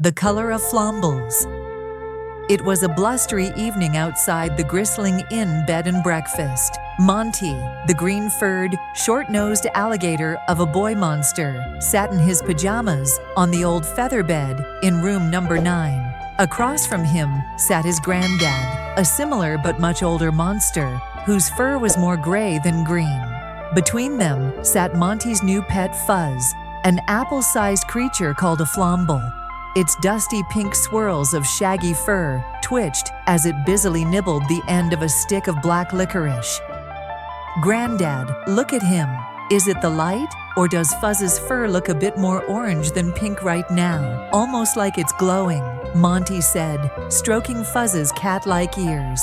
The Colour of Flombles. It was a blustery evening outside the Gristling Inn bed and breakfast. Monty, the green-furred, short-nosed alligator of a boy monster, sat in his pajamas on the old feather bed in room number 9. Across from him sat his granddad, a similar but much older monster, whose fur was more gray than green. Between them sat Monty's new pet Fuzz, an apple-sized creature called a flomble. Its dusty pink swirls of shaggy fur twitched as it busily nibbled the end of a stick of black licorice. "Granddad, look at him. Is it the light, or does Fuzz's fur look a bit more orange than pink right now? Almost like it's glowing," Monty said, stroking Fuzz's cat-like ears.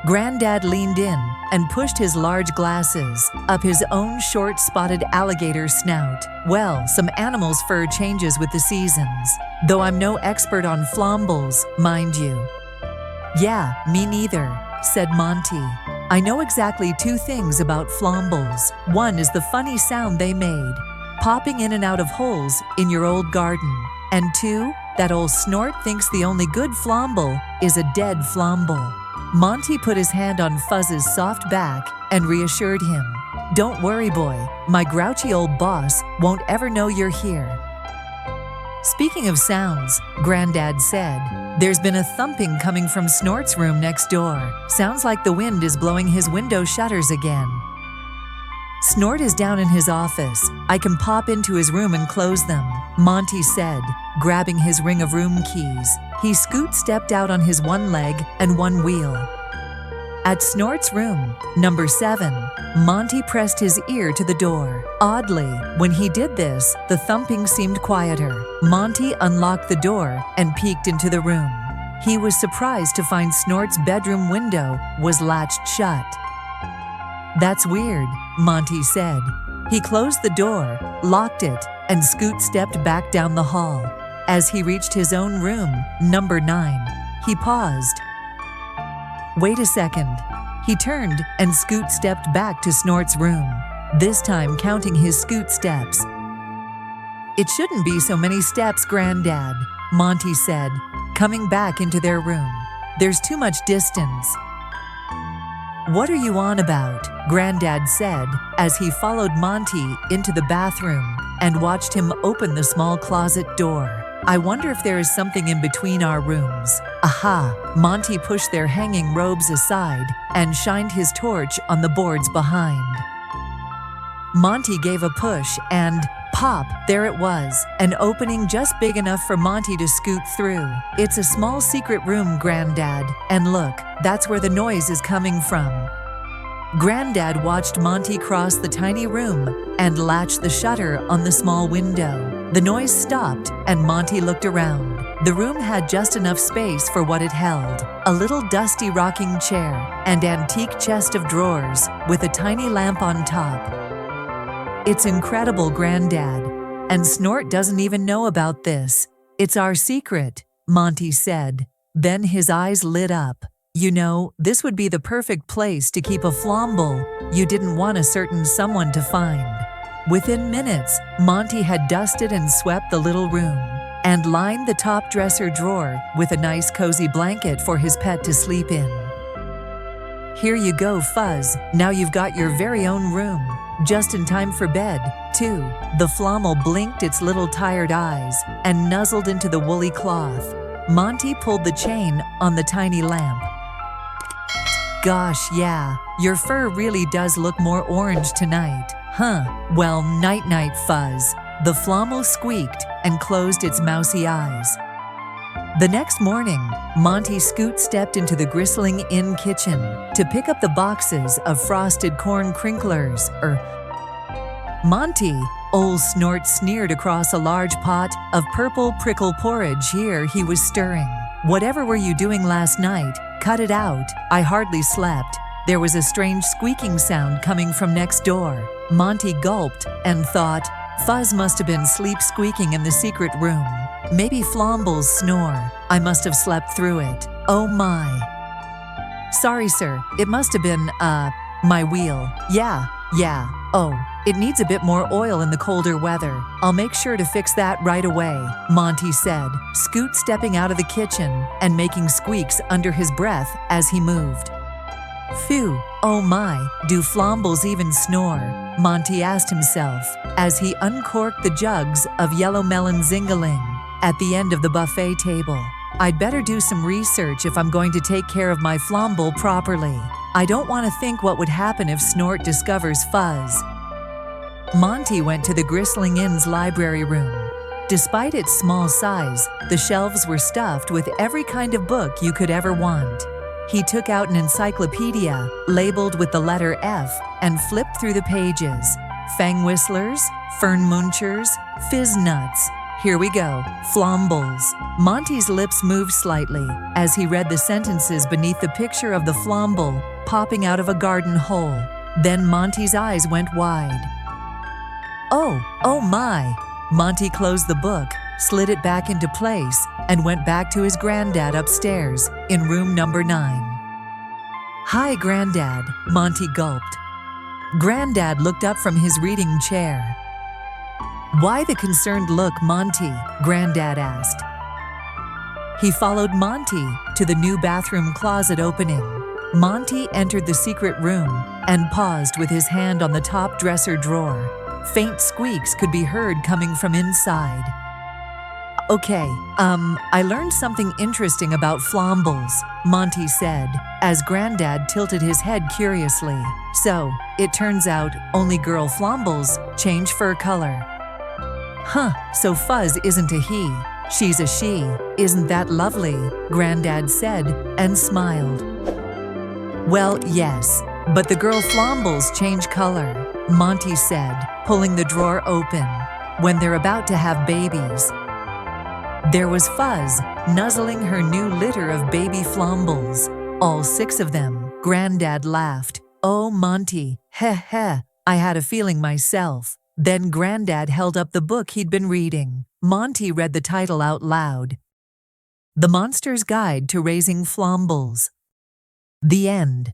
Granddad leaned in and pushed his large glasses up his own short spotted alligator snout. "Well, some animals' fur changes with the seasons, though I'm no expert on flombles, mind you." "Yeah, me neither," said Monty. "I know exactly 2 things about flombles. One is the funny sound they made, popping in and out of holes in your old garden. And 2, that old Snort thinks the only good flomble is a dead flomble." Monty put his hand on Fuzz's soft back and reassured him. "Don't worry, boy. My grouchy old boss won't ever know you're here." "Speaking of sounds," Granddad said, "there's been a thumping coming from Snort's room next door. Sounds like the wind is blowing his window shutters again." "Snort is down in his office. I can pop into his room and close them," Monty said, grabbing his ring of room keys. He stepped out on his one leg and one wheel. At Snort's room, number 7, Monty pressed his ear to the door. Oddly, when he did this, the thumping seemed quieter. Monty unlocked the door and peeked into the room. He was surprised to find Snort's bedroom window was latched shut. "That's weird," Monty said. He closed the door, locked it, and stepped back down the hall. As he reached his own room, number 9, he paused. "Wait a second." He turned and stepped back to Snort's room, this time counting his steps. "It shouldn't be so many steps, Granddad," Monty said, coming back into their room. "There's too much distance." "What are you on about?" Granddad said as he followed Monty into the bathroom and watched him open the small closet door. "I wonder if there is something in between our rooms." Aha! Monty pushed their hanging robes aside and shined his torch on the boards behind. Monty gave a push and, pop, there it was, an opening just big enough for Monty to scoot through. "It's a small secret room, Granddad, and look, that's where the noise is coming from." Granddad watched Monty cross the tiny room and latch the shutter on the small window. The noise stopped and Monty looked around. The room had just enough space for what it held: a little dusty rocking chair and antique chest of drawers with a tiny lamp on top. "It's incredible, Granddad, and Snort doesn't even know about this. It's our secret," Monty said. Then his eyes lit up. "You know, this would be the perfect place to keep a flomble you didn't want a certain someone to find." Within minutes, Monty had dusted and swept the little room and lined the top dresser drawer with a nice cozy blanket for his pet to sleep in. "Here you go, Fuzz. Now you've got your very own room. Just in time for bed, too." The flomble blinked its little tired eyes and nuzzled into the woolly cloth. Monty pulled the chain on the tiny lamp. "Gosh, yeah, your fur really does look more orange tonight, huh? Well, night-night, Fuzz." The flomble squeaked and closed its mousy eyes. The next morning, Monty stepped into the Gristling Inn kitchen to pick up the boxes of frosted corn crinklers. "Monty," old Snort sneered across a large pot of purple prickle porridge he was stirring. "Whatever were you doing last night? Cut it out. I hardly slept." There was a strange squeaking sound coming from next door. Monty gulped and thought, Fuzz must have been squeaking in the secret room. Maybe flombles snore. I must have slept through it. Oh my. "Sorry, sir. It must have been, my wheel." Yeah. Oh, It needs a bit more oil in the colder weather. I'll make sure to fix that right away, Monty said, Scoot stepping out of the kitchen and making squeaks under his breath as he moved. Phew, oh my, do Flombles even snore? Monty asked himself as he uncorked the jugs of yellow melon zingaling at the end of the buffet table. I'd better do some research if I'm going to take care of my Flomble properly. I don't want to think what would happen if Snort discovers Fuzz. Monty went to the Gristling Inn's library room. Despite its small size, the shelves were stuffed with every kind of book you could ever want. He took out an encyclopedia labeled with the letter F and flipped through the pages. Fang whistlers, fern munchers, fizz nuts. Here we go, Flombles. Monty's lips moved slightly as he read the sentences beneath the picture of the Flomble popping out of a garden hole. Then Monty's eyes went wide. Oh my! Monty closed the book, slid it back into place, and went back to his granddad upstairs in room number 9. Hi, Granddad, Monty gulped. Granddad looked up from his reading chair. Why the concerned look, Monty? Granddad asked. He followed Monty to the new bathroom closet opening. Monty entered the secret room and paused with his hand on the top dresser drawer. Faint squeaks could be heard coming from inside. Okay, I learned something interesting about Flombles, Monty said, as Granddad tilted his head curiously. So, it turns out only girl Flombles change fur color. Huh, so Fuzz isn't a he, she's a she. Isn't that lovely? Granddad said and smiled. Well, yes, but the girl Flombles change color, Monty said, pulling the drawer open. When they're about to have babies. There was Fuzz, nuzzling her new litter of baby Flombles. All 6 of them. Granddad laughed. Oh, Monty, heh, I had a feeling myself. Then Granddad held up the book he'd been reading. Monty read the title out loud. The Monster's Guide to Raising Flombles. The End.